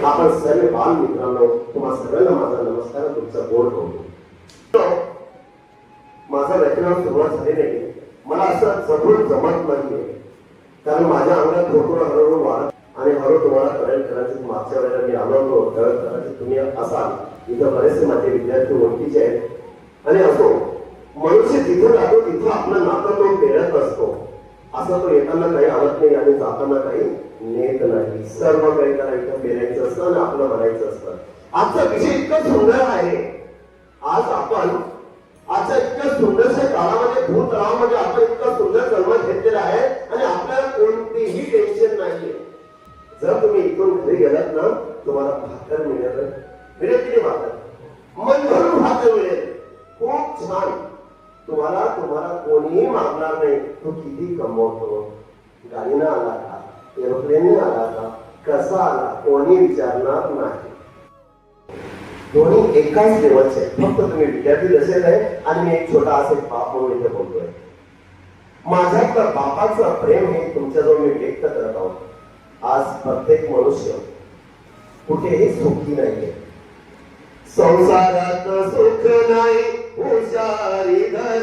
आपण सर्व बाल मित्रांनो, तुम्हा सगळ्यांना माझा नमस्कार, तुमचा गोड करू. माझा व्याख्यानाला सुरुवात झाली नाही, मला असं जमून जमत नाहीये, कारण माझ्या अंगात थोडं हळूहळू वाढत आणि हळू तुम्हाला कळेल. कदाचित मागच्या वेळेला मी आलो होतो तर कदाचित तुम्ही असाल इथं, बरेचसे माझे विद्यार्थी ओळखीचे आहेत. आणि असो, मनुष्य जिथं राहतो तिथं आपलं नातं तो पेरत असतो. असं तो येताना काही आवत नाही आणि जाताना काही नेत नाही. सर्व काही त्याला इथं पेरायचं असतं आणि आपलं म्हणायचं असतं. आजचा विषय इतका सुंदर आहे. आज आपण आजच्या इतक्या सुंदरशा काळामध्ये, भूतळामध्ये आपण इतका सुंदर जन्म घेतलेला आहे आणि आपल्याला कोणतीही टेन्शन नाहीये. जर तुम्ही इथून घरी गेलात ना, तुम्हाला भाकर मिळेल. मिळेल किती भाकर? मन भरून भाकर मिळेल. खूप छान. तुम्हाला कोणीही मागणार नाही तू किती कमवतो, गाडीनं आला का, एरोप्लेनने आला का, कसा आला, कोणी विचारणार नाही. दोन्ही एकाच लेवलचे. फक्त तुम्ही विद्यार्थी जसेच आहे आणि मी एक छोटा असेल बाप म्हणून इथे बोलतोय. माझ्यातलं बापाचं प्रेम हे तुमच्याजवळ मी व्यक्त करत आहोत. आज प्रत्येक मनुष्य कुठेही सुखी नाहीये. संसारात सुख नाही हुशारी घर,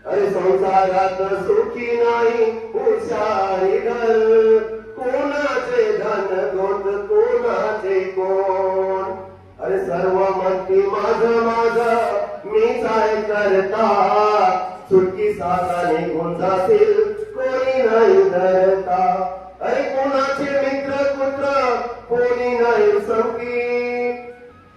अरे संसारात सुखी नाही हुशारी घर. कोणाचे धन गोत कोणाचे कोण, अरे सर्व म्हणती माझं माझं मीच आहे करता. सुटकी साधा निघून जातील कोणी नाही धरता. अरे कोणाचे मित्र कुत्र कोणी नाही संगी.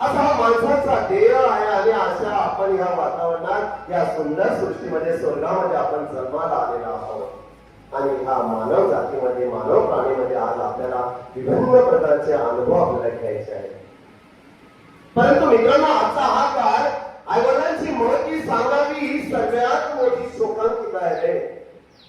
असा माणसाचा देह आहे आणि अशा आपण या वातावरणात, या सुंदर सृष्टीमध्ये, स्वर्गामध्ये आपण जन्माला आलेला आहोत. आणि ह्या मानव जातीमध्ये, मानव प्राणीमध्ये आज आपल्याला विभिन्न प्रकारचे अनुभव आपल्याला घ्यायचे आहेत. परंतु मित्रांनो, आजचा हा काळ आईवडिलांची महती सांगावी ही सगळ्यात मोठी शोकांतिका आहे.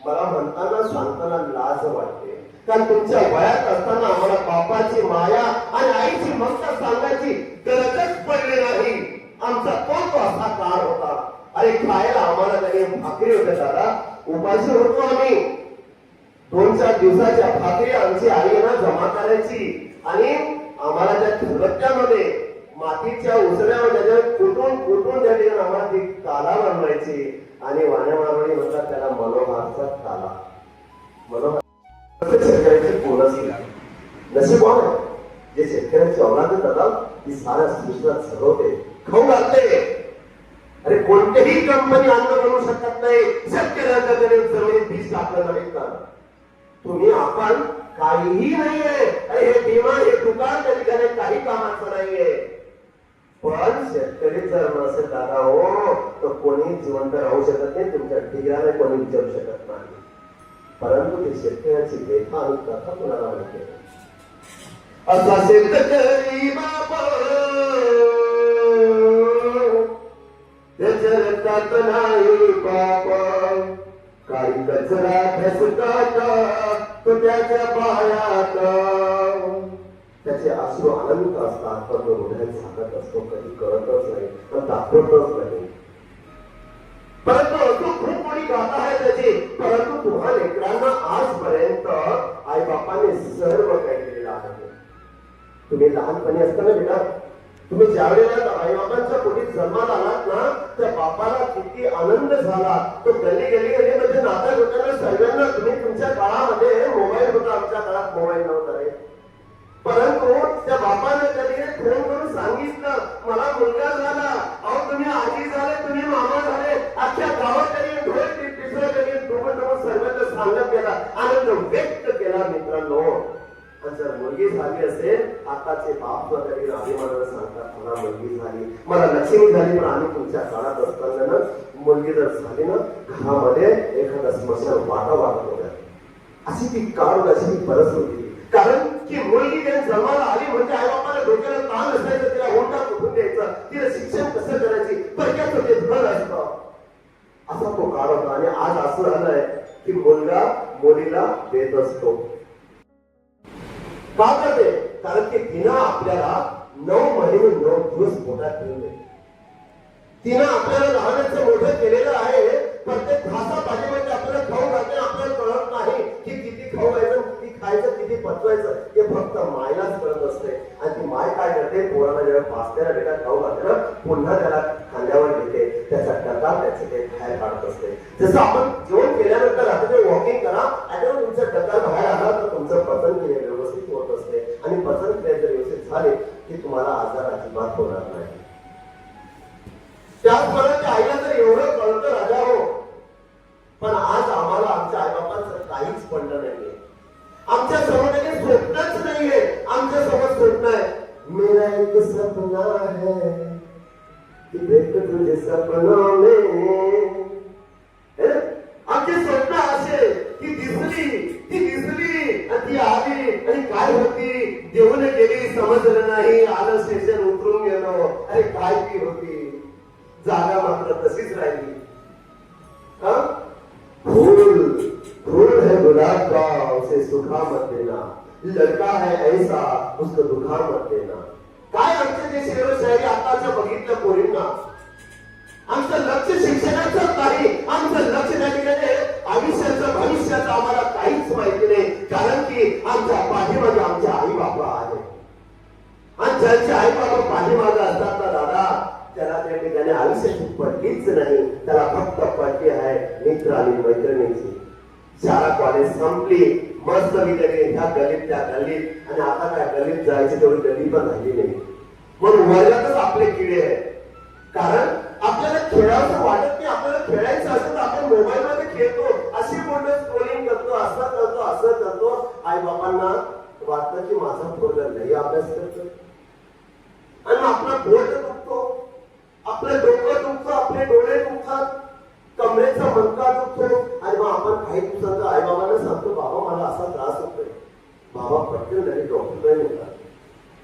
मला म्हणताना सांगताना लाज वाटते, कारण तुमच्या वयात असताना आम्हाला बापाची माया आणि आईची ममता सांगायची गरजच पडली नाही. आमचा तो असा काळ होता. अरे खायला आम्हाला काही भाकरी होत्या दादा, उपाशी होतो आम्ही. 2-4 दिवसाच्या भाकरी आमची आई ना जमा करायची आणि आम्हाला त्या खलबत्त्यामध्ये मातीच्या उसळ्यामध्ये कुटून त्या ठिकाणी आम्हाला ती काला बनवायची. आणि वाण्यामारवाडी म्हणतात त्याला मनोहारचा काला. मनोहार शेतकऱ्याची बोनस नशीबवान आहे जे शेतकऱ्याची औलाद जातात, ती साऱ्या सृष्टीला सगवते, खाऊ घालते. अरे कोणतीही कंपनी अन्न बनवू शकत नाही शेतकऱ्याच्या जमिनीत बीज टाकलं नाही का. तुम्ही आपण काहीही नाहीये. अरे हे भीमा हे दुकान त्या ठिकाणी काही कामाचं नाहीये. पण शेतकरी जर नसेल दादा हो, तर कोणी जिवंत राहू शकत नाही. तुमच्या ठिकाणी कोणी विचारू शकत नाही. परंतु ते शेतकऱ्याची व्यथा आणि कथा कुणाला माहिती आहे. असा शेतकरी बाबा त्याच्या रक्तात नाही बाबा, काही कचरा ठसतात तो त्याच्या पायात. त्याचे अश्रू अनंत असतात, पण तो हृदयात झाकत असतो, कधी कळतच नाही, पण दाखवतच नाही. परंतु अजून खूप मोठी गाथा आहे त्याची. परंतु तुम्हा लेकरांना आजपर्यंत आई बापाने सर्व काही दिलेलं आहे. तुम्ही लहानपणी असताना बेटा, तुम्ही ज्यावेळेला आई बाबांच्या पोटीत जन्माला आलात ना, त्या बापाला किती आनंद झाला. तो गलीमध्ये नाता होताना सर्वांना, तुम्ही तुमच्या काळामध्ये मोबाईल होता, आमच्या काळात मोबाईल नव्हता रे. परंतु त्या बापाने कधी फोन करून सांगितलं मला मुलगा झाला, अहो तुम्ही आजी झाले, तुम्ही मामा झाले. अख्ख्या गावात त्यांनी ढोल तिसरं त्यांनी डोकं सर्वांना सांगत गेला, आनंद व्यक्त केला. मित्रांनो, जर मुलगी झाली असेल, आताचे बाप तरी अभिमानानं सांगतात मला मुलगी झाली, मला लक्ष्मी झाली. पण आम्ही तुमच्या काळात असताना ना, मुलगी जर झाली ना, घरामध्ये एखादा स्मशान वाटा वाटत होत्या. अशी ती काळ, अशी ती परिस्थिती. कारण की मुलगी ज्या जन्माला आली म्हणजे आई बापाला डोक्याला ताण असायचं, तिला हुंडा कुठून द्यायचं, तिला शिक्षण कसं करायची, परक्याचं ते घर असतं. असा तो काळ होता. आणि आज असं झालंय की मुलगा मुलीला देत असतो. का करते? कारण की तिनं आपल्याला 9 महिने 9 दिवस पोटात ठेवले. तिनं आपल्याला लहानाचं मोठं केलेलं आहे. प्रत्येक घासा पाठीमध्ये आपल्याला खाऊ घालते, आपल्याला कळत नाही की किती खाऊ घ्यायचं, किती खायचं, किती पचवायचं. हे फक्त फक्त मायलाच कळत असते. आणि ती माय काय करते, पोराला जेव्हा पाचत्याला बेटा खाऊ घालते ना, पुन्हा त्याला खांद्यावर घेते, त्याचा डकार त्याचे ते बाहेर काढत असते. जसं आपण जेवण केल्यानंतर आता ते वॉकिंग करा आणि तुमचं डकार बाहेर आला तर तुमचं पचन क्रिया व्यवस्थित होत असते. आणि पचन क्रिया जर व्यवस्थित झाले की तुम्हाला आजार अजिबात होणार नाही. त्याचप्रमाणे आईला तर एवढं कळतं राजा हो, पण आज आम्हाला आमच्या आईबापांचं काहीच पडलं नाहीये. आमच्या समोर काही स्वप्नच नाहीये. आमच्या समोर स्वप्न आहे, मेरा एक सपना है कि देख तुझे सपनों में. आमचे स्वप्न असे ती दिसली आणि ती आली आणि काय होती, देऊन गेली, समजलं नाही. आलं स्टेशन, उतरून गेलो, अरे काय ती होती, जागा मात्र तशीच राहिली. फूल है गुलाब का, उसे सुखा मत देना. लड़का है ऐसा, उसको दुखा मत देना. काय आमचे ते शेरो शायरी आताच्या बघितलं पोरींना. आमचं लक्ष शिक्षणाचं नाही, आमचं लक्ष त्या ठिकाणी आयुष्याचं भविष्याचं आम्हाला काहीच माहिती नाही. कारण की आमच्या पाठीमागे आमच्या आई बाबा आहे. आणि ज्यांचे आई बाबा पाठीमागे असतात ना दादा, त्याला त्या ठिकाणी आयुष्याची पडलीच नाही. त्याला फक्त पडली आहे मित्र आणि मैत्रिणीची. शाळा कॉलेज संपली, मस्त विचारले ह्या गल्लीत त्या गल्लीत, आणि आता काय गल्लीत जायची तेवढी गल्ली पण राहिली नाही. म्हणून वर्गातच आपले किडे आहे. कारण आपल्याला खेळायचं वाटत नाही. आपल्याला खेळायचं असेल तर आपण मोबाईल मध्ये खेळतो, अशी मोठं स्क्रोलिंग करतो, असं करतो. आई बाबांना वाटतं की माझा पोरगा नाही अभ्यास करतो आणि आपला बोट दुखतो, आपलं डोकं दुखतं, आपले डोळे दुखतात, कमरेचा मणका दुखतो. आणि मग आपण काही दिवसांचा आई बाबांना सांगतो, बाबा मला असा त्रास होतोय. बाबा पटकन लगेच डॉक्टरकडे नेतात.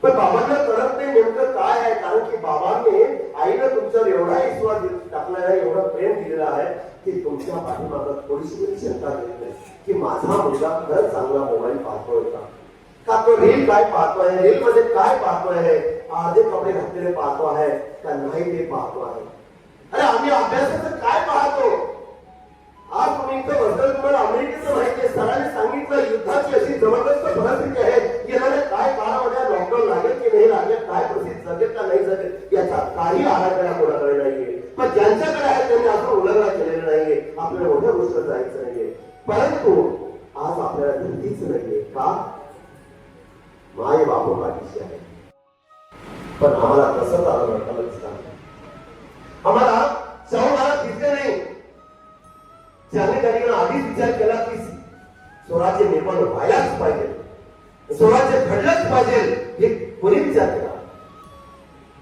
पण बाबांना कळत नाही नेमकं काय आहे. कारण की बाबांनी आईनं तुमच्यावर एवढा विश्वास टाकला आहे, एवढं प्रेम दिलेलं आहे की तुमच्या पाठीमागं थोडीशी शंका घेत नाही की माझा मुलगा खरंच चांगला मोबाईल पाहतोय का तो रील काय पाहतोय, रील मध्ये काय पाहतोय, आधे कपडे घातलेले पाहतो आहे का नाही ते पाहतो आहे. अरे आम्ही अभ्यासाचं काय पाहतो. आज तुम्ही इथं बसलं, तुम्हाला अमेरिकेचं माहिती आहे, सरांनी सांगितलं युद्धाची अशी जबरदस्त परिस्थिती आहे. येणाऱ्या काय काळामध्ये लॉकडाऊन लागेल की नाही लागेल, काय परिस्थिती जगेल का नाही जगेल, याचा काही आराखडा कोणाकडे नाहीये. पण ज्यांच्याकडे आहे त्यांनी अजून उल्लंघन केलेलं नाहीये. आपल्याला मोठ्या गोष्ट जायचं नाहीये. परंतु आज आपल्याला भीतीच नाहीये का, माय बापू पाठीशी आहे. पण आम्हाला कसं चालवलं आम्हाला सहमाला दिसले नाही. ज्याने त्यांनी आधीच विचार केला की स्वराज्य निर्माण व्हायलाच पाहिजे, स्वराज्य घडलंच पाहिजे, हे कोणी विचार केला.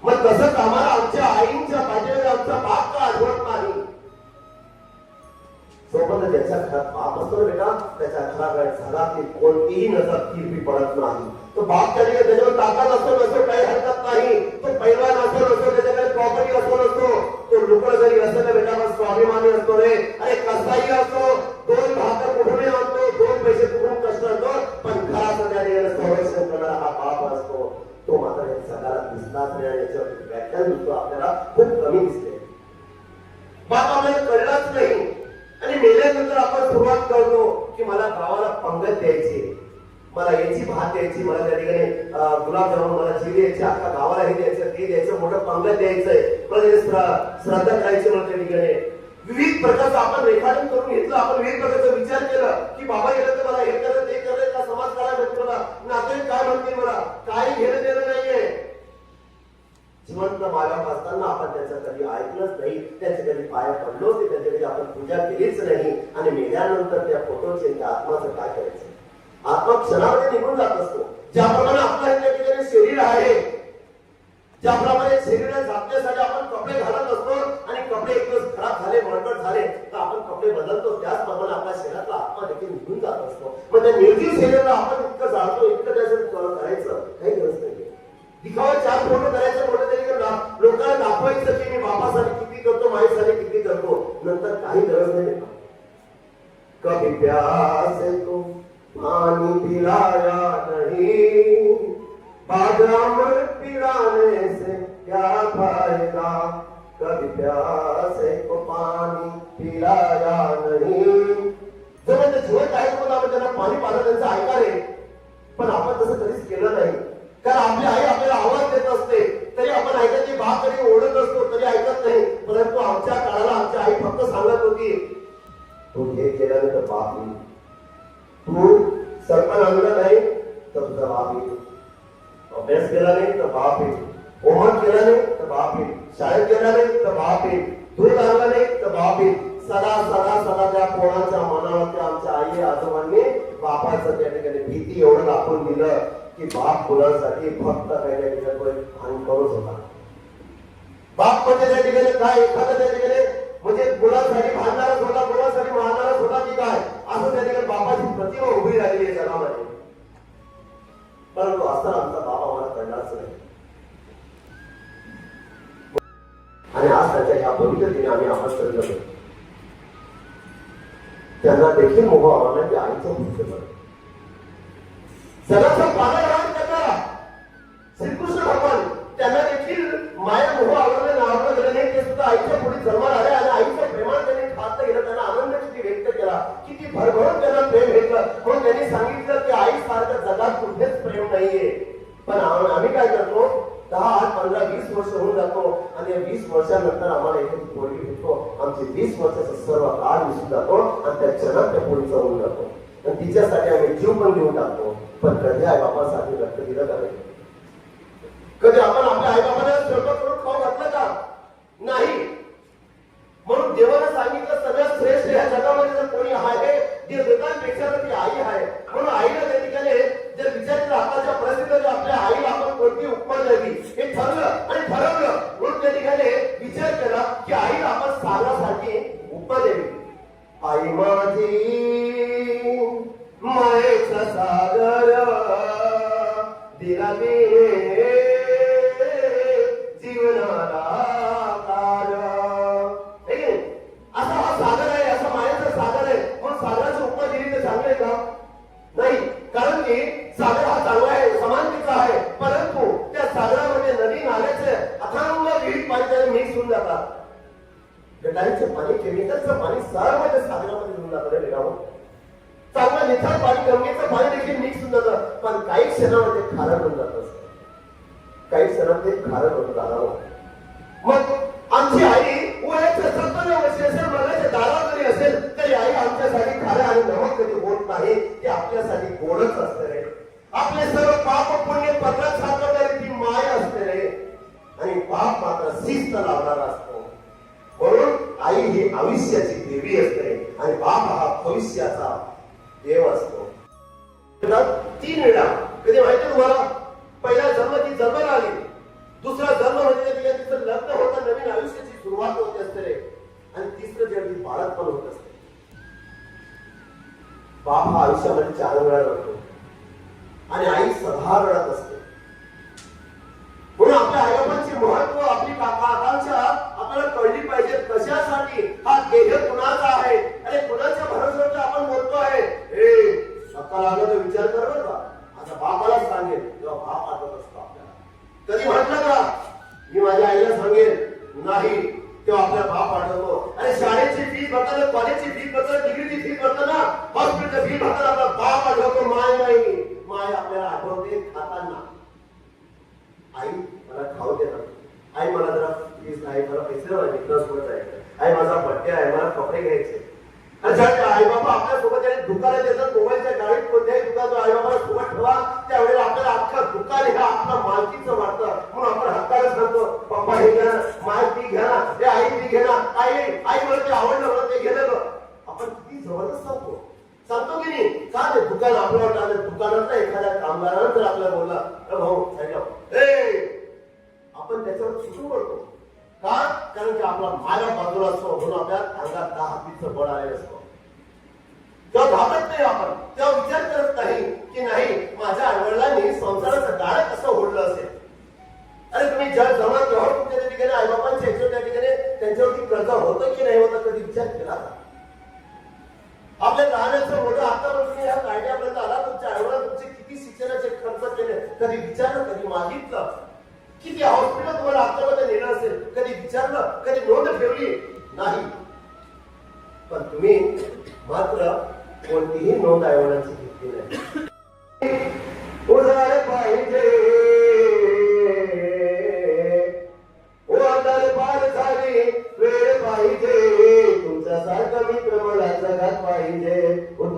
मग तसंच आम्हाला आमच्या आईंच्या पाठीवर आमचा बाप का आठवत नाही. सोबत ज्याच्या घरात बाप असतो ना बेटा, त्याच्या घरात कोणतीही नजर तिरपी पडत नाही. तो बाप त्याच्यावर ताकद असतो नसतो काही हरकत नाही. तो पैलवान असतो नसतो, त्याच्याकडे प्रॉपर्टी असतो नसतो, तो लुकड जरी असं ना बेटा मग स्वाभिमानी असतो रे. अरे कसाही असतो, 2 भाकर कुठून आणतो, 2 पैसे कुठून कष्ट करतो, पण घराचं त्या संरक्षण करणारा हा बाप असतो. तो मात्र सगळ्याला दिसलाच नाही. याच्यावर व्याख्यान दिसतो आपल्याला खूप कमी दिसते. बाप आपल्याला कळलाच नाही. आणि मेल्यानंतर आपण सुरुवात करतो की मला गावाला पंगत द्यायची, मला याची भात द्यायची, मला त्या ठिकाणी गुलाबजामुन, मला जिरे द्यायची, अख्खा गावाला हे द्यायचं, ते द्यायचं, मोठं पंगत द्यायचंय, मला श्रद्धा करायची. मला त्या ठिकाणी विविध प्रकारचं आपण रेखाटन करून घेतलं. आपण विविध प्रकारचा विचार केला की बाबा गेलं तर मला हे करत ते करत का, समाज काय म्हणतो मला, नातेवाईक काय म्हणते, मला काही घेणं देणं नाहीये. जिवंत मालक असताना आपण त्याचं कधी ऐकलंच नाही, त्याच्या कधी पाया पडलो ते, त्याच्या कधी आपण पूजा केलीच नाही. आणि मेल्यानंतर त्या फोटोचे त्या आत्माचं काय करायचं. आत्मा क्षणामध्ये निघून जात असतो. ज्याप्रमाणे आपल्या त्या ठिकाणी शरीर आहे, ज्याप्रमाणे शरीरात झाकण्यासाठी आपण कपडे घालत असतो आणि कपडे एक दिवस खराब झाले, मळकट झाले तर आपण कपडे बदलतो, त्याचप्रमाणे आपल्या शरीरातला आत्मा देखील निघून जात असतो. मग त्या निर्जीव शरीराला आपण इतकं जाणतो, इतकं त्याचं करायचं काही गरज नाही. दिखावा 4 फोटो करायचं मोठं तरी लोकांना दाखवायचं की मी बापासाठी किती करतो, माईसाठी किती करतो, नंतर काही गरज नाही. कभी प्यासे को पानी पिलाया नहीं, बादाम पिलाने से क्या फायदा, कभी प्यासे को पानी पिलाया नहीं. जो म्हणजे जिवंत आहे आपण त्यांना पाणी पाजलं, त्यांचं ऐका रे. पण आपण तसं कधीच केलं नाही तर ती बाप तरी ओढत असतो तरी ऐकत नाही. परंतु आमच्या काळाला आमची आई फक्त सांगत होती, तू हे केल्यानंतर बाप येईल, तू सरपण आणलं नाही तर तुझा बाप येईल, अभ्यास केला नाही तर बाप येईल, होमवर्क केला नाही तर बाप येईल, शाळेत गेला नाही तर बाप येईल, दूध आणलं नाही तर बाप येईल. सदा सदा सदा त्या कोणाच्या मनावरती आमच्या आई आजोबांनी बापाचं त्या ठिकाणी भीती एवढं दाखवून दिलं की बाप मुलांसाठी फक्त काही त्या ठिकाणी भान करूच होता. बाप म्हणजे त्या ठिकाणी काय एखादं त्या ठिकाणी म्हणजे मुलांसाठी भांडणारच होता, मुलांसाठी मारणारच होता की काय असं त्या ठिकाणी बापाची प्रतिमा उभी राहिली आहे जगामध्ये. परंतु असं आमचा बाप आम्हाला कळणारच नाही. आणि आज त्याच्या ह्या पवित्र दिनी आम्ही आमंत्रण करतो त्यांना देखील मोह आम्हाला की आईचं भूत जगाचा पालन करणारा श्रीकृष्ण भगवान त्यांना देखील माया मोह आवडलं नावडलं गेलं नाही. ते सुद्धा आईच्या पुढे जन्माला आले आणि आईचं प्रेमान त्यांनी खात गेलं, त्यांना आनंद किती व्यक्त केला, किती भरभरून त्यांना प्रेम भेटलं. म्हणून त्यांनी सांगितलं की आई सारखं जगात कुठेच प्रेम नाहीये. पण आम्ही काय करतो, 10, 8, 15, 20 वर्ष होऊन जातो आणि या 20 वर्षानंतर आम्हाला एखादी पोरगी भेटतो, आमची 20 वर्षाचा सर्व काळ विसरून जातो आणि त्या क्षणात त्या पोरीचा होऊन जातो आणि तिच्यासाठी आम्ही जीव पण घेऊन टाकतो. पण कधी आई बापासाठी रक्त दिलं का नाही? कधी आपण आपल्या आई बाबाला स्वयंपाक करून खाऊ घातलं का? नाही. म्हणून देवाने सांगितलं सगळ्यात श्रेष्ठ या जगामध्ये जर कोणी आहे जे देवांपेक्षा ती आई आहे. म्हणून आईला त्या ठिकाणी जर विचार केला आताच्या परिस्थितीत आपल्या आईला आपण कोणती उपमा द्यावी हे ठरलं आणि ठरवलं. म्हणून त्या ठिकाणी विचार केला की आईला आपण सागरासाठी उपमा द्यावी. आई माझी मायेचा सागर दिला जीवनाला कार. असा हा सागर आहे, असा मायेचा सागर आहे. म्हणून सागराची उपमा दिली तर चांगलं आहे का? नाही. कारण की सागर हा चांगला आहे, समानतेचा आहे. परंतु त्या सागरामध्ये नदी नाल्याचे अथांग विहित पाणी मिक्स होऊन जातात. गटारीचं पाणी, केमिकलचं पाणी सर्व त्या सागरामध्ये घेऊन जातं. चांगलं निथळ पाणी, गंगेचं पाणी देखील मिक्स होऊन जातं. पण काही क्षणामध्ये खारट होऊन जात असतं, काही क्षणात ते खारट होऊन जाणार. मग आमची आई वयाच्या 70 वर्षी असेल, मनाच्या दारात जरी असेल तरी आई आमच्यासाठी खारं आणि नमक कधी होत नाही. ते आपल्यासाठी गोडच असते रे. आपले सर्व पाप पुण्य पत्रात सापडणारी ती माय असते रे. आणि पाप मात्र शिस्त लावणारा असतो. म्हणून आई ही आयुष्याची देवी असते आणि बाप हा भविष्याचा देव असतो. 3 वेळा कधी माहिती तुम्हाला? पहिला जन्म ती जन्माला आली, दुसरा जन्म म्हणजे तिचं लग्न होतं, नवीन आयुष्याची सुरुवात होते असते रे. आणि तिसरं जे ती बाळक पण होत असते. बाप हा आयुष्यामध्ये 4 वेळा रडतो आणि आई सदा रडत असते. म्हणून आपल्या आईबाबांचे महत्व, आपली आकांक्षा आपल्याला कळली पाहिजे. कशासाठी हा देह कुणाचा आहे आणि कुणाच्या भरोश्यावर आपण बोलतो आहे. सकाळ आला तर विचार कर बरं का. आता बापाला सांगेल तेव्हा बाप आठवत असतो आपल्याला. कधी म्हटलं का मी माझ्या आईला सांगेल नाही तेव्हा आपल्याला बाप आठवतो. आणि शाळेची फी भरताना, कॉलेजची फी भरताना, डिग्रीची फी भरताना, हॉस्पिटलची फी भरताना आपला बाप आठवतो. माय नाही, माय आपल्याला आठवते खाताना. आई मला खाऊ दे ना, आई मला जरा प्लीज नाही, मला पैसे आहे, आई माझा बड्डे आहे, मला कपडे घ्यायचे. आई बाबा आपल्या सोबत दुकानात येतात, मोबाईलच्या गाडीत कोणत्याही दुकानात आई बाबाला सोबत ठेवा. त्यावेळेला आपल्याला अख्खं दुकान हे आपल्या मालकीचं वाटतं. म्हणून आपण हक्काला सांगतो पप्पा हे घ्या ना, माय ती घ्या ना, ते आई ती घे ना, आई आई मला ते आवडलं, मला ते घेणं. आपण किती जबरदस्त सांगतो की नाही? का ते दुकान आपल्याला आलं, दुकानात एखाद्या कामगारानं जर आपल्याला बोलला भाऊ आपण त्याच्यावर सुटू पडतो. का? कारण की आपला माया बाजूला असतो, म्हणून आपल्या अंगात 10 हातीचं बळ आलेलं असतो. तेव्हा घाबरत नाही आपण, तेव्हा विचार करत नाही की नाही माझ्या आईवडिलांनी संसाराचं डाळ कसं ओढलं असेल. अरे तुम्ही जर जमा तेव्हा तुमच्या त्या ठिकाणी आईबापांच्या ह्याच्या त्या ठिकाणी त्यांच्यावरती कर्ज होतं की नाही होतं कधी विचार केला? आपल्या लहानाचं मोठं आतापर्यंत तुम्ही या कायद्यापर्यंत आला, तुमच्या आईवडिलांनी तुमचे किती शिक्षणाचे खर्च केले कधी विचारलं, कधी मागितलं? किती हॉस्पिटल तुम्हाला आतापर्यंत नेलं असेल कधी विचारलं, कधी नोंद ठेवली नाही? पण तुम्ही मात्र कोणतीही नोंद आईवडिलांची घेतली नाही. उधार पाहिजे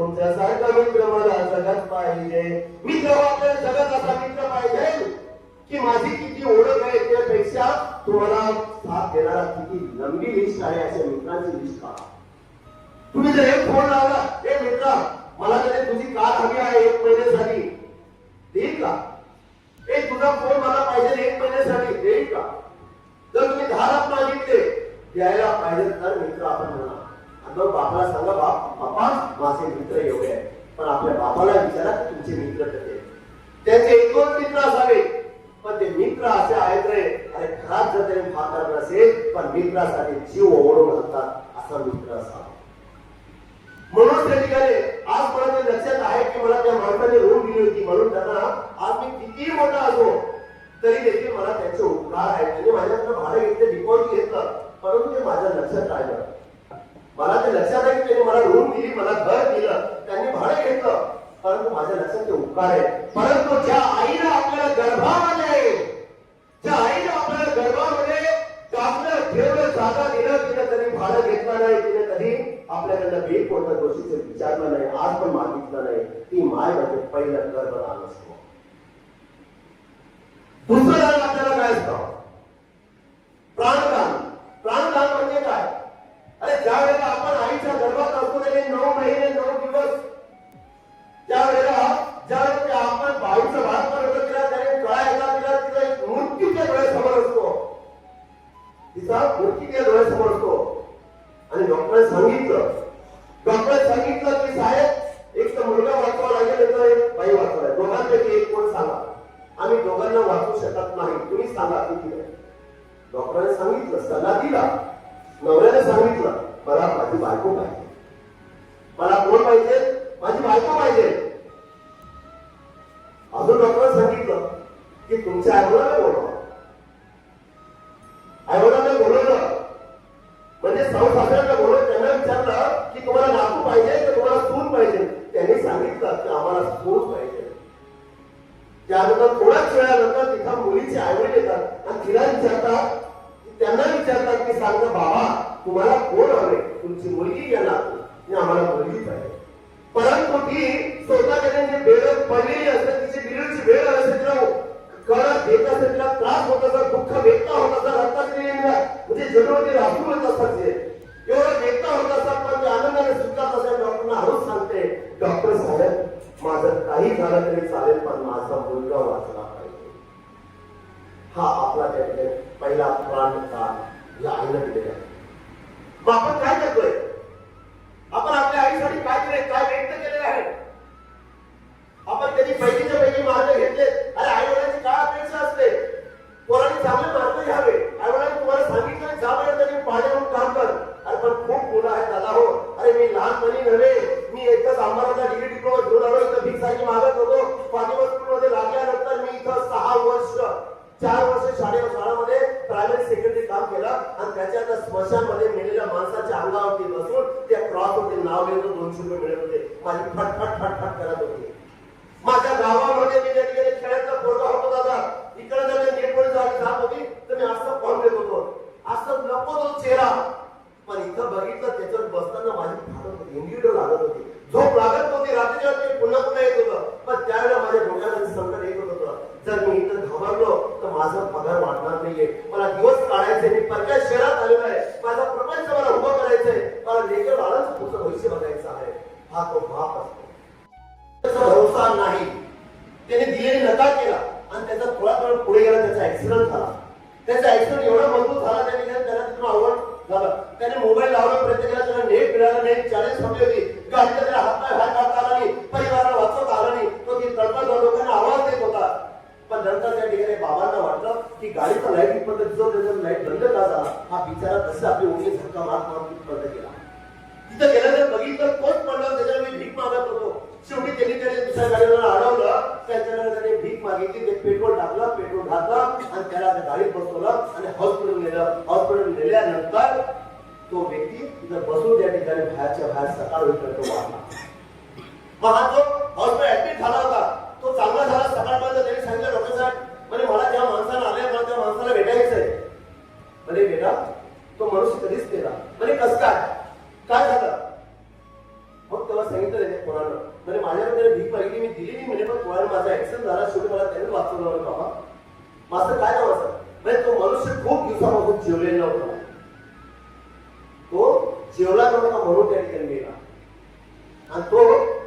तुमच्यासारखा मित्र मला जगात पाहिजे. मित्र आपल्याला जगात असा मित्र पाहिजे की माझी किती ओळख आहे त्यापेक्षा तुम्हाला साथ देणारा किती लंबी लिस्ट आहे अशा मित्रांची लिस्ट काढा. तुम्ही जर एक फोन लावला, ए मित्रा मला कधी तुझी कार हवी आहे 1 महिन्यासाठी, देईल का? ए तुझा फोन मला पाहिजे 1 महिन्यासाठी, देईल का? जर तुम्ही 10 लाख मागितले द्यायला पाहिजे तर मित्र आपण म्हणा. आता बापाला सांगा, बापा माझे मित्र एवढे आहेत, पण आपल्या बापाला विचारा की तुमचे मित्र कसे. त्यांचे 1-2 मित्र असावे, पण ते मित्र असे आहेत रे, अरे घरात जर त्यांनी भाकर नसेल पण मित्रासाठी जीव ओढून घालतात असा मित्र असावा. म्हणून त्या ठिकाणी आज मला ते लक्षात आहे की मला त्या माणसाने रूम दिली होती, म्हणून त्यांना आज मी किती मोठा असो तरी देखील मला त्यांचे उपकार आहेत. त्यांनी माझ्याकडे भाडं घेतलं, डिपॉझिट घेतलं, परंतु ते माझ्या लक्षात राहिलं. मला ते लक्षात आहे की त्यांनी मला रूम दिली, मला घर दिलं, त्यांनी भाडं घेतलं, परंतु माझ्या लक्षात ते उपकार आहे. परंतु ज्या आईला आपल्याला गर्भामध्ये, ज्या आईला आपल्याला गर्भामध्ये टाकलं, ठेवलं, जागा दिलं, तिने कधी भाडं घेतलं नाही, तिने कधी आपल्याकडनं बिल कोणत्या गोष्टीचं विचारलं नाही, आज पण मागितलं नाही, ती माय म्हणजे पहिलं गर्भदान असतो. दुसरं दान आपल्याला काय असतं? प्राणदान. प्राणदान म्हणजे काय? अरे ज्या वेळेला आपण आईच्या गर्भात असतो त्याने 9 महिने 9 दिवस, ज्या वेळेला आपण बाईचं भात करतो तिला त्याने कळा येतात, तिला मृत्यूच्या डोळ्यासमोर असतो, तिचा मृत्यूच्या डोळ्यासमोर असतो. आणि डॉक्टरांनी सांगितलं की साहेब एक तर मुलगा वाचवा लागेल तर बाई वाचवाय, दोघांपैकी एक कोण सांगा. आम्ही दोघांना वाचवू शकत नाही, तुम्ही सांगा किती आहे. डॉक्टरांनी सांगितलं, सल्ला दिला, नवऱ्याने सांगितलं मला माझी बायको पाहिजे. मला कोण पाहिजे? माझी बायको पाहिजे. अजून डॉक्टरांनी सांगितलं की तुमच्या आईवडिलांना बोलवा. आईवडिलांना बोलवलं म्हणजे सासऱ्यांना बोलवून त्यांना विचारलं की तुम्हाला नातू पाहिजे तर तुम्हाला सून पाहिजे. त्यांनी सांगितलं की आम्हाला सून पाहिजे. त्यानंतर थोड्याच वेळानंतर तिथं मुलीचे आईवडील येतात आणि तिला विचारतात, त्यांना विचारतात की सांगता बाबा तुम्हाला कोण हवे, तुमची मुलगी या नातू? आम्हाला मुलगी पाहिजे. परंतु ती स्वतःकडे जे बेड पडलेली असते, तिची डिलिव्हरीची वेळ असते, तिला कळत देत असते, तिला त्रास होत असतात, दुःख व्यक्त होत असतात, रक्ताची म्हणजे जन्मती राहून येत असतात, ते एवढं व्यक्त होत असतात, पण ते आनंदाने सुटतात असं डॉक्टरना हळूच सांगते, डॉक्टर साहेब माझं काही झालं तरी चालेल पण माझा मुलगा वाचला पाहिजे. हा आपला त्या पहिला प्राणदान या आईला दिलेला आहे. मग आपण काय करतोय? आपण आपल्या आईसाठी काय केले, काय व्यक्त केलेलं आहे? आपण कधी पैकीच्या पैकी मार्ग घेतले? अरे आई वडिलांची काय अपेक्षा असते? पोरांनी चांगले मार्ग घ्यावे. आई वडिलांनी तुम्हाला सांगितलं जा बरं तरी पाणी म्हणून काम कर. अरे पण खूप मुलं आहेत दादा हो. अरे मी लहानपणी नव्हे, मी एकच अंबाराचा डिग्री डिप्लोमा घेऊन आलो, इथं भिक्षाची मागत होतो. फातिमा स्कूलमध्ये लागल्यानंतर मी इथं 6 वर्ष 4 वर्ष शाळेमध्ये प्रायमरी सेक्रेटरी काम केलं आणि त्याच्या त्या स्मशानमध्ये मेलेल्या माणसाच्या अंगावरती बसून त्या क्रॉसवरती नाव लिहिलं, 200 रुपये मिळत होते. माझी फटफट फटफट करत होती. माझ्या गावामध्ये मी त्या ठिकाणी खेळायचा पोरगा होतो दादा, इकडे जर नेटवर जात होती तर मी असं फॉर्म देत होतो, असं नको तो चेहरा. पण इथं बघितलं त्याच्यावर बसताना माझी फाटत इंडिव्हिज्युअल लागत होती, झोप लागत होती, रात्रीच्या वेळी पुन्हा पुन्हा येत होतं. पण त्यावेळेला माझ्या डोक्यामध्ये संकट येत होतं, जर मी इथं घाबरलो तर माझा पगार वाढणार नाहीये, मला दिवस काढायचे, मी परक्या शहरात आलेलो आहे, माझा प्रपंच मला उभं करायचंय, मला लेकर बाळांचं पुढचं भविष्य बघायचं आहे. हा तो बाप असतो, भरोसा नाही. त्याने दिलेली नकार केला आणि त्याचा थोडा पुढे गेला, त्याचा ऍक्सिडेंट झाला. त्याचा ऍक्सिडेंट एवढा मजबूत झाला त्याला तिथून आवड झालं. त्याने मोबाईल लावला, प्रयत्न केला, त्याला नेट मिळाला नाही, चॅलेंज संपली होती, गाडीला त्याला हातपाय बाहेर काढता आला नाही, परिवाराला वाचवता आला नाही, तो ती तडपड लोकांना आवाज देत होता. पण नंतर त्या ठिकाणी बाबांना वाटलं की गाडीचा लाईट इथपर्यंत दिसतो, त्याचा लाईट बंद का झाला, हा बिचारा कसं आपली उंची धक्का मारत बंद केला. तिथं गेल्यानंतर बघितलं तोच पडला, त्याच्यावर मी भीक मागत होतो. शेवटी त्यांनी दुसऱ्या गाडीला अडवलं, त्याच्यानंतर त्याने भीक मागितली, ते पेट्रोल टाकलं, पेट्रोल घातलं आणि त्याला त्या गाडीत बसवलं आणि हॉस्पिटल नेलं. हॉस्पिटल नेल्यानंतर तो व्यक्ती तिथं बसून त्या ठिकाणी बाहेरच्या बाहेर सकाळ होईपर्यंत वाढला. मग हा जो हॉस्पिटल ऍडमिट झाला होता तो चांगला झाला. सकाळपर्यंत त्यांनी सांगितलं, डॉक्टर साहेब म्हणजे मला ज्या माणसाला आले मला त्या माणसाला भेटायचंय. म्हणजे बेटा तो मनुष्य कधीच केला. म्हणजे कसं काय झालं? मग तेव्हा सांगितलं कोणाला मास्तराने भीक मागितली, मी दिली नाही म्हणजे, पण कोणाला माझा ऍक्सिडेंट झाला, शेवटी मला त्याने वाचवलं बाबा. मास्तर काय नाव असं म्हणजे तो मनुष्य खूप दिवसापासून जेवलेला नव्हता, तो जेवला नव्हता म्हणून त्या ठिकाणी गेला. आणि तो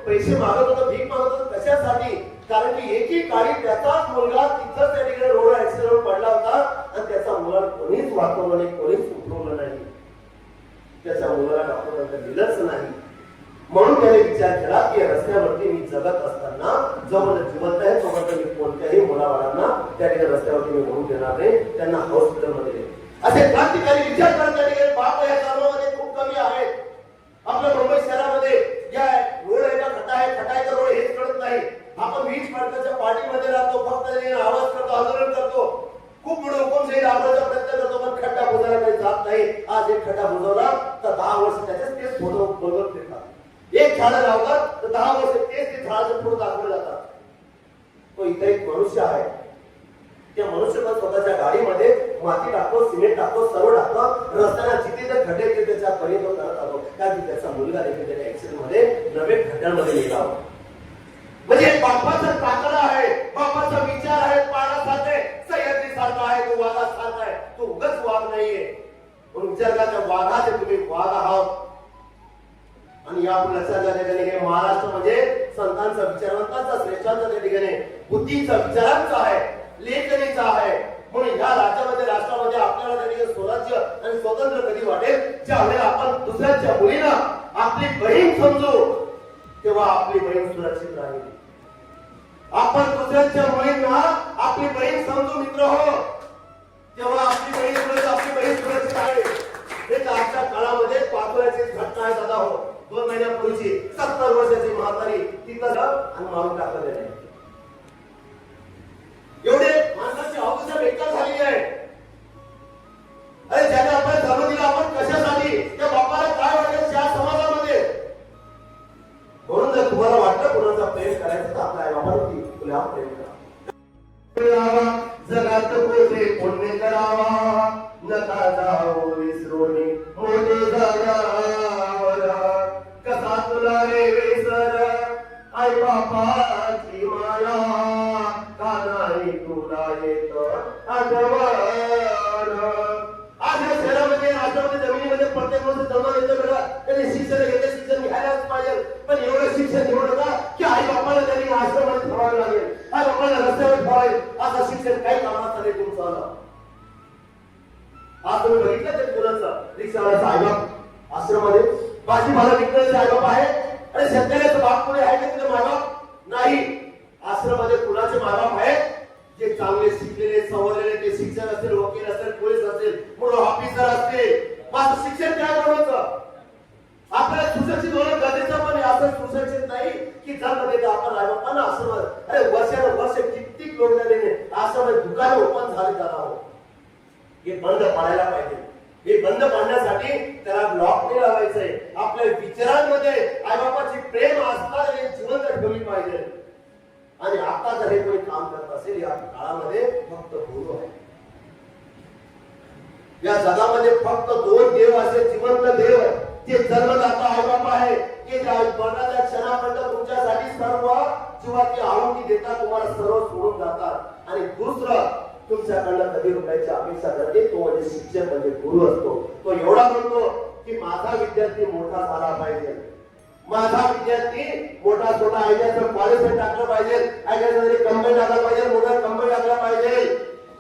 पैसे मागत होता, भीक मागत होता कशासाठी? कारण की एकी काळी त्याचाच मुलगा तिथंच त्या ठिकाणी रोड ऍक्सिडेंट पडला होता आणि त्याचा मुलाला कोणीच वाचवलं नाही, कोणीच उठवलं नाही. त्याच्या मुलाला डॉक्टरांकडे दिलंच नाही. म्हणून त्याने विचार केला की रस्त्यावरती मी जगत असताना जोपर्यंत जिवंत आहे तोपर्यंत मी कोणत्याही मुलाबाळांना त्या ठिकाणी रस्त्यावरती मी म्हणून देणार नाही, त्यांना हॉस्पिटलमध्ये असे क्रांतिकारी विचार करत त्या ठिकाणी बाप या कामामध्ये खूप कमी आहेत. आपल्या मुंबई शहरामध्ये या रोड आहे का खड्डा आहे, खड्डा आहे का रोड हेच कळत नाही. आपण वीज पाडण्याच्या पार्टीमध्ये राहतो, फक्त आवाज करतो, आंदोलन करतो, खूप मोठे हुकुमशाही राबवायचा प्रयत्न करतो, पण खड्डा बुजवायला काही जात नाही. आज एक खड्डा बुजवला तर 10 वर्ष त्याच्याच तेच फोटो बरोबर फिरतात. एक झाड लावतात तर 10 वर्ष तेच ते झाडाचे फोटो दाखवले जातात. तो इथे एक मनुष्य आहे, त्या मनुष्य पण स्वतःच्या गाडीमध्ये माती टाकतो, सिमेंट टाकतो, सर्व टाकतो, रस्त्याला जिथे जर खड्डे येते त्याच्या पर्यंत तो करत आलो, कारण त्याचा मुलगा देखील त्याच्या ऍक्सिडेंट मध्ये नवे खड्ड्यांमध्ये गेला. म्हणजे बापाचा काकडा आहे, बापाचा विचार आहे, पाण्यासारखा आहे, सह्याद्री सारखा आहे, तो वाघासारखा आहे, तो उगाच वाघ नाहीये. म्हणून विचार करा, त्या वाघाचे तुम्ही वाघ आहात. आणि या लक्षात घ्या, त्या ठिकाणी महाराष्ट्र म्हणजे संतांचा, विचारवंतांचा, श्रेष्ठांचा, त्या ठिकाणी बुद्धीचा, विचारांचा आहे, लेखणीचा आहे. म्हणून या राज्यामध्ये, राष्ट्रामध्ये आपल्याला त्या ठिकाणी स्वराज्य आणि स्वतंत्र कधी वाटेल, ज्या वेळेला आपण दुसऱ्याच्या मुलीला आपली बहीण समजू, तेव्हा आपली बहीण सुरक्षित राहील. आपण दुसऱ्याच्या मुलींना आपली बहीण समजू मित्र हो, तेव्हा आपली बहीण सुरक्षित आहे. हे आजच्या काळामध्ये पाचोळ्याची घटना आहे दादा हो. 2 महिन्यापूर्वीची 70 वर्षाची म्हातारी तिथं आणि मारून टाकलेले आहे. एवढे माणसाची अवस्था बेकार झालेली आहे. अरे ज्याने आपल्याला जन्म दिला आपण कशासाठी? त्या बापाला काय वाटेल त्या समाजामध्ये? म्हणून जर तुम्हाला वाटतं कोणाचा प्रेम करायचं तर आपल्या आई बाबांनी तुला प्रेम करा. जगात कोठे पुण्य करावा, नका जाऊ विसरून मोठे झाल्यावर. कसा तुला रे विसर आई बापाची माया, का नाही तुला येत आठवण. आज या शहरामध्ये, राज्यामध्ये, जमिनीमध्ये प्रत्येक गोष्ट जमा येतं बघा. त्यांनी शिक्षण घेतलं, शिक्षण घ्यायलाच पाहिजे, पण एवढं शिक्षण घेऊ नका की आई बापाला त्यांनी आश्रमात ठेवावे लागेल, आई बापाला रस्त्यावर ठेवावे. असं शिक्षण काही कामात चालेल तुमचं आलं. आज तुम्ही बघितलं ते कुणाचं रिक्षावाल्याचा आईबाप आश्रमामध्ये, भाजीपाला विकण्याचे आईबाप आहे, आणि शेतकऱ्याचं बाप पुढे आहे का तुझे मायबाप नाही. आश्रमामध्ये कुणाचे मायबाप आहेत? जे चांगले शिकलेले, सवरलेले, ते शिक्षक असतील, वकील असेल, पोलीस असेल, मोठे ऑफिसर असतील. माझं शिक्षण काय बनवायचं? आपल्याला सुशिक्षित होणं गरजेचं, पण असं सुशिक्षित नाही की जन्म देता आपण आईबापांना आश्रमात. अरे वर्ष कित्येक लोक झालेले आश्रमात दुकान ओपन झाले जाणार. हे बंद पाडायला पाहिजे. हे बंद पाडण्यासाठी त्याला ब्लॉक नाही लावायचंय. आपल्या विचारांमध्ये आईबापाची प्रेम आस्था जिवंत ठेवली पाहिजे. आणि आता जर हे कोणी काम करत असेल या काळामध्ये, फक्त गुरु आहे. या जगामध्ये फक्त 2 देव असे जिवंत देव, ते जन्मदाता आईबाप आहे, की ज्या मरणाच्या क्षणापर्यंत तुमच्यासाठी सर्व जीवाची आहुती देतात, तुम्हाला सर्व सोडून जातात. आणि दुसरं, तुमच्याकडनं कधी रुपयाची अपेक्षा करते, तो म्हणजे शिक्षक, म्हणजे गुरु असतो. तो एवढा म्हणतो की माझा विद्यार्थी मोठा झाला पाहिजे, माझा विद्यार्थी मोठा छोटा आयडियाचं कॉलेज टाकलं पाहिजे, आयडियाचं कंपनी टाकला पाहिजे, मोठा कंपनी टाकला पाहिजे,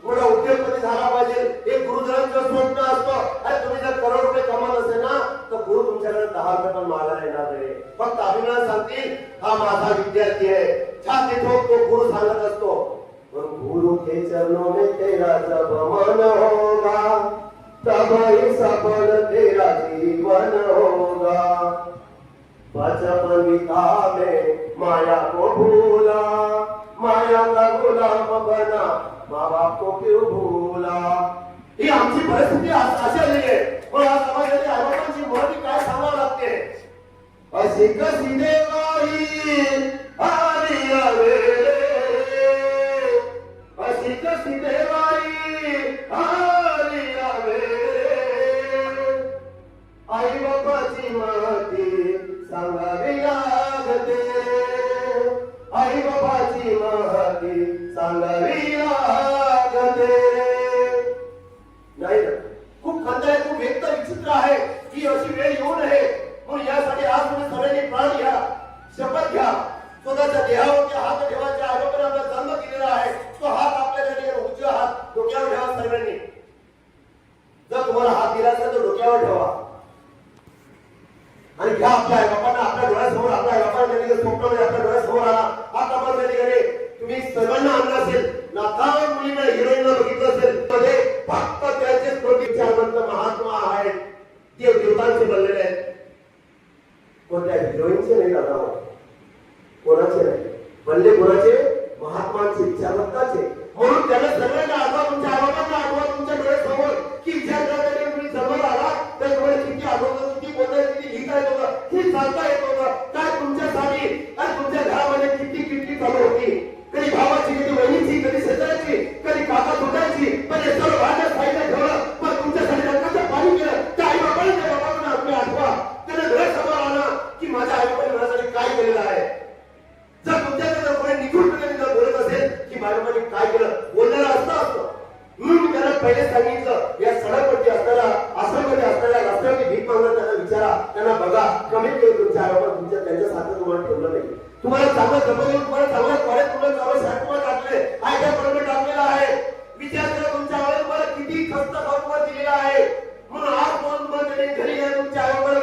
मोठा उद्योगपती झाला पाहिजे. हे गुरुजनांचं स्वप्न असतं. अरे तुम्ही जर करोड रुपये कमवत असेल ना, तर गुरु तुमच्याकडे 10 रुपये पण मागायला येणार नाही. फक्त अभिमान सांगतील हा माझा विद्यार्थी आहे, छाती ठोक तो गुरु सांगत असतो. गुरु के चरणों में तेरा जब मन होगा, तब ही सफल तेरा जीवन होगा. बचपन बिता में माया को भूला, माया का गुलाम बना, माँ बाप को क्यों भूला. ही आमची परिस्थिती अशी आलेली आहे. पण आज समाजाची आईबापांची महती काय सांगावं लागते. अशी कशी देवाई आली वेळे, अशी कशी देवाई आली वेळे, आई बापाची महती सांगावी लागते. आई बाबाची महती सांगावी लागते. नाही ना, खूप खंत आहे, खूप व्यक्त विचित्र आहे की अशी वेळ येऊ नये. म्हणून यासाठी आज तुम्ही सगळ्यांनी प्राण घ्या, शपथ घ्या, स्वतःच्या देहावरती हात ठेवायचा. आजोबांना आपला जन्म दिलेला आहे, तो हात आपल्याकडे उजवा हात डोक्यावर ठेवा सर्वांनी. जर तुम्हाला हात दिला असेल तर डोक्यावर ठेवा आणि घ्या आपल्या आई बाबांना आपल्या डोळ्यासमोर. आपल्या आई बाबांना स्वप्नामध्ये आपल्या डोळ्यासमोर आला हा कमाल ठिकाणी तुम्ही सर्वांना आणला असेल. नाथावर मुलीला हिरोईनला बघितलं असेल, मध्ये फक्त त्याचे प्रतिचारवंत महात्मा आहेत, ते देवतांचे बनलेले आहेत. कोणत्या हिरोईनचे नाही दादा, कोणाचे नाही बनले, कोणाचे? महात्मांचे, विचारवंताचे. म्हणून त्याला सगळ्यांना आठवा, तुमच्या आईबाबांना आठवा तुमच्या डोळ्यासमोर की विचार करा तुम्ही जन्माला आला तर तुम्हाला किती आठवतं, किती बोलता, किती लिहिता येत होतं, किती चालता येत होतं, काय तुमच्यासाठी आणि तुमच्या घरामध्ये किती किती चालू होती. कधी भावाची, कधी बहिणीची, कधी शेजाऱ्याची, कधी काका सुटायची, पण हे सर्व भाज्या साईडला ठेवलं. पण तुमच्यासाठी रक्ताचं पाणी केलं. त्या आई बाबांना आपली आठवा, त्याला डोळ्यासमोर आला की माझ्या आई बाबांनी माझ्यासाठी काय केलेलं आहे. जर तुमच्याकडे कोणी निखूटपणे जर बोलत असेल की माझ्या बाबांनी काय केलं, बोलणारा असतं. म्हणून त्याला पहिले सांगितलं, या सडकवरती असताना, आश्रममध्ये असताना, रस्त्यावरती भीक मागणं त्यांना विचारा, त्यांना बघा. कमीत कमी तुमच्या आई बाबा तुमच्या त्यांच्यासारखं तुम्हाला ठेवलं नाही. तुम्हाला चांगलं जमवलं, तुम्हाला चांगलं कॉलेज, तुम्हाला चांगलं शाळेत टाकले, आयट्या टाकलेला आहे. विचार करा तुमच्या आई तुम्हाला किती खस्त खाऊ दिलेला आहे. म्हणून आज म्हणून तुम्हाला घरी गेल्या तुमच्या आई बाबाला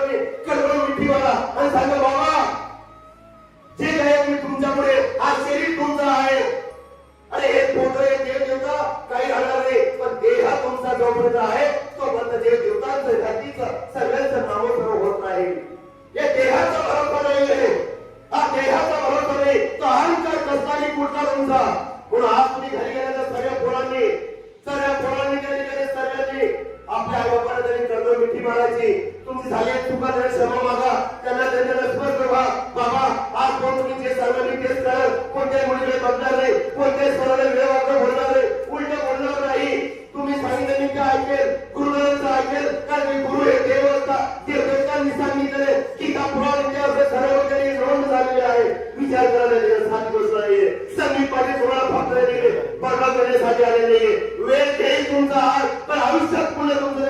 कडवळ मिठी मारा आणि सांगा, बाबा जे काय मी तुमच्यापुढे आज शरीर तुमचं आहे. अरे हे फोटो हे देव देवता काही राहणार नाही, पण देह तुमचा जोपर्यंत आहे तोपर्यंत देव देवतांचं जातीचं सगळ्यांचं नामस्मरण होत नाही. या देहाचा भरोसा नाही आहे, हा देहाचा भरोसा नाही, तो अहंकार कसलाही कुठला तुमचा. म्हणून आज तुम्ही घरी गेल्यानंतर सर्व पोरांनी त्या ठिकाणी सर्वांनी आपल्या आई बाबांना त्यांनी कर्ज मिठी मारायची. तुमची झाली चुका त्यांना क्षमा मागा, त्यांना स्पष्ट व्हा. बाबा आज कोण तुम्ही जे सर्वांनी तेच करा, कोणत्याही मुलीकडे बघणार नाही, कोणत्याही सराला वेळ वागणं बोलणार नाही, उलट बोलणार नाही. तुम्ही सांगितलं मी काय ऐकेल, गुरुदारांचं ऐकेल, कारण गुरु हे देव असतात. देवतांनी सांगितले की का पुराण सर्व काही नोंद झालेली आहे. विचार करायला साधी गोष्ट नाहीये. संगीत पाटील तुम्हाला फक्त बर्बाद करण्यासाठी आले नाहीये. वेळ देईल तुमचा हात, पण आयुष्यात पुन्हा तुमचं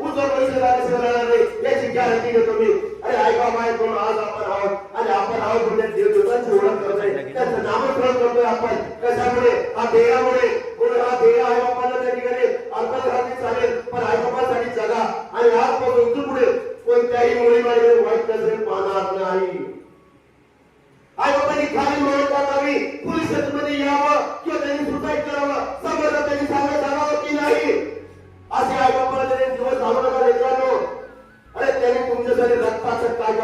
उजव पैसे राहणार नाही याची गॅरंटी घेतो मी. अरे आई बाबा आहेत म्हणून आज आपण आहोत आणि आपण आहोत म्हणजे देवदेवतांची ओळख करतोय, त्यांचं नामस्मरण करतोय आपण. कशामुळे? हा देहामुळे. म्हणून हा देह आई बाबांना त्या ठिकाणी अल्पघाती चालेल, पण आई बाबांसाठी जगा. आणि आजपासून इथून पुढे कोणत्याही मुलीमध्ये वाईट नजरेत पाहणार नाही. आई बाबांनी खाली म्हणत टाकावी, पोलीस स्टेशनमध्ये यावं किंवा त्यांनी सुसाईड करावं, समाजात त्यांनी सांगत जागावं की नाही. असे आई बाबाला त्यांनी दिवस धावू नका लेकरांनो. अरे त्यांनी तुमच्यासाठी रक्ताचं काय